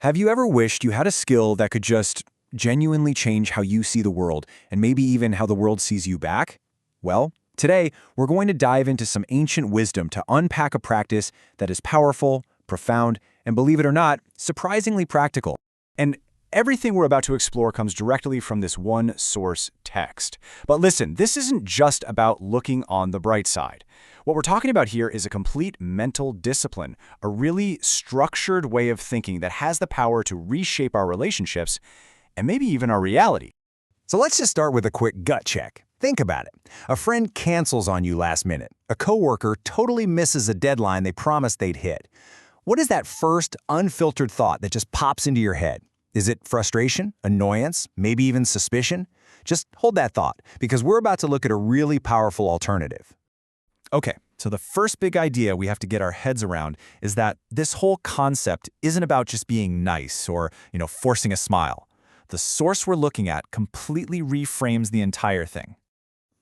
Have you ever wished you had a skill that could just genuinely change how you see the world and maybe even how the world sees you back? Well, today we're going to dive into some ancient wisdom to unpack a practice that is powerful, profound, and believe it or not, surprisingly practical. And everything we're about to explore comes directly from this one source text. But listen, this isn't just about looking on the bright side. What we're talking about here is a complete mental discipline, a really structured way of thinking that has the power to reshape our relationships and maybe even our reality. So let's just start with a quick gut check. Think about it. A friend cancels on you last minute. A coworker totally misses a deadline they promised they'd hit. What is that first unfiltered thought that just pops into your head? Is it frustration, annoyance, maybe even suspicion? Just hold that thought, because we're about to look at a really powerful alternative. Okay, so the first big idea we have to get our heads around is that this whole concept isn't about just being nice or, forcing a smile. The source we're looking at completely reframes the entire thing.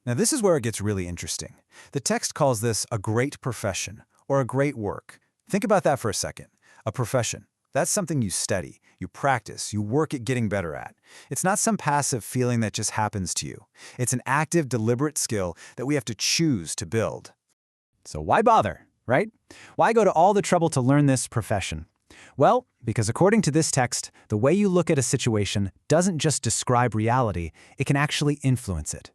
Now, this is where it gets really interesting. The text calls this a great profession or a great work. Think about that for a second. A profession. That's something you study, you practice, you work at getting better at. It's not some passive feeling that just happens to you. It's an active, deliberate skill that we have to choose to build. So why bother, right? Why go to all the trouble to learn this profession? Well, because according to this text, the way you look at a situation doesn't just describe reality, it can actually influence it.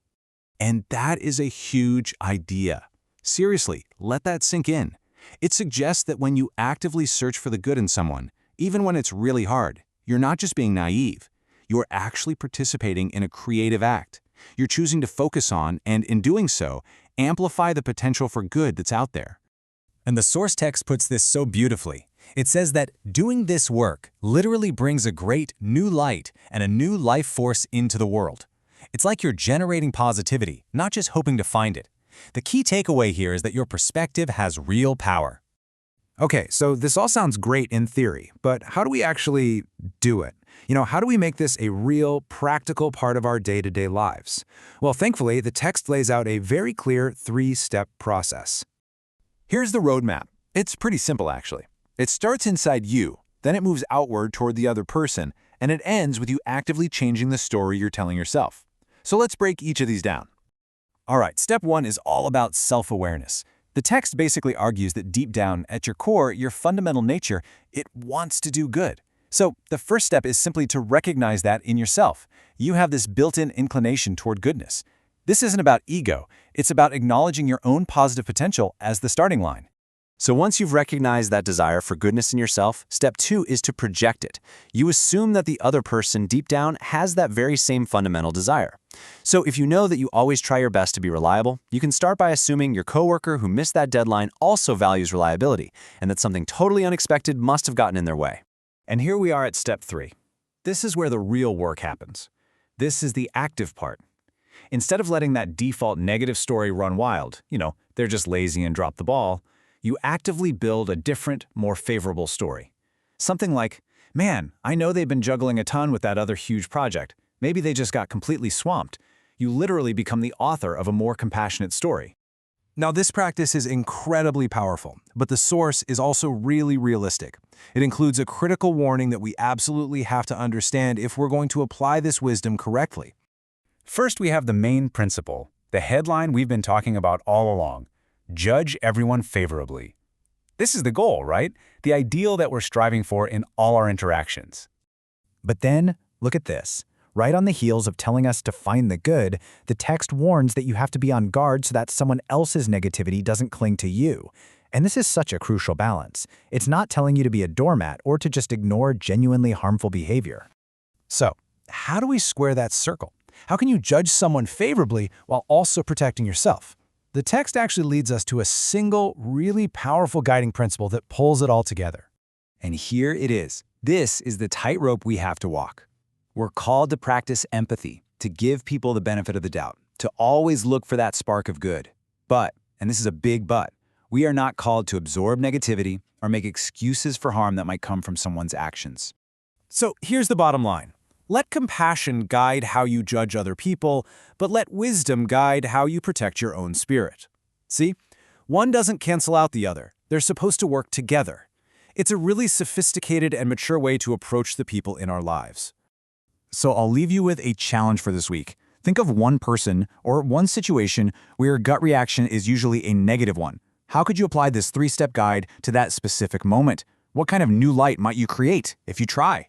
And that is a huge idea. Seriously, let that sink in. It suggests that when you actively search for the good in someone, even when it's really hard, you're not just being naive. You're actually participating in a creative act. You're choosing to focus on, and in doing so, amplify the potential for good that's out there. And the source text puts this so beautifully. It says that doing this work literally brings a great new light and a new life force into the world. It's like you're generating positivity, not just hoping to find it. The key takeaway here is that your perspective has real power. Okay, so this all sounds great in theory, but how do we actually do it? How do we make this a real, practical part of our day-to-day lives? Well, thankfully, the text lays out a very clear three-step process. Here's the roadmap. It's pretty simple, actually. It starts inside you, then it moves outward toward the other person, and it ends with you actively changing the story you're telling yourself. So let's break each of these down. All right, step one is all about self-awareness. The text basically argues that deep down, at your core, your fundamental nature, it wants to do good. So the first step is simply to recognize that in yourself. You have this built-in inclination toward goodness. This isn't about ego. It's about acknowledging your own positive potential as the starting line. So once you've recognized that desire for goodness in yourself, step two is to project it. You assume that the other person deep down has that very same fundamental desire. So if you know that you always try your best to be reliable, you can start by assuming your coworker who missed that deadline also values reliability, and that something totally unexpected must have gotten in their way. And here we are at step three. This is where the real work happens. This is the active part. Instead of letting that default negative story run wild, they're just lazy and drop the ball, you actively build a different, more favorable story. Something like, man, I know they've been juggling a ton with that other huge project. Maybe they just got completely swamped. You literally become the author of a more compassionate story. Now, this practice is incredibly powerful, but the source is also really realistic. It includes a critical warning that we absolutely have to understand if we're going to apply this wisdom correctly. First, we have the main principle, the headline we've been talking about all along. Judge everyone favorably. This is the goal, right? The ideal that we're striving for in all our interactions. But then, look at this. Right on the heels of telling us to find the good, the text warns that you have to be on guard so that someone else's negativity doesn't cling to you. And this is such a crucial balance. It's not telling you to be a doormat or to just ignore genuinely harmful behavior. So, how do we square that circle? How can you judge someone favorably while also protecting yourself? The text actually leads us to a single, really powerful guiding principle that pulls it all together. And here it is. This is the tightrope we have to walk. We're called to practice empathy, to give people the benefit of the doubt, to always look for that spark of good. But, and this is a big but, we are not called to absorb negativity or make excuses for harm that might come from someone's actions. So here's the bottom line. Let compassion guide how you judge other people, but let wisdom guide how you protect your own spirit. See? One doesn't cancel out the other. They're supposed to work together. It's a really sophisticated and mature way to approach the people in our lives. So I'll leave you with a challenge for this week. Think of one person or one situation where your gut reaction is usually a negative one. How could you apply this 3-step guide to that specific moment? What kind of new light might you create if you try?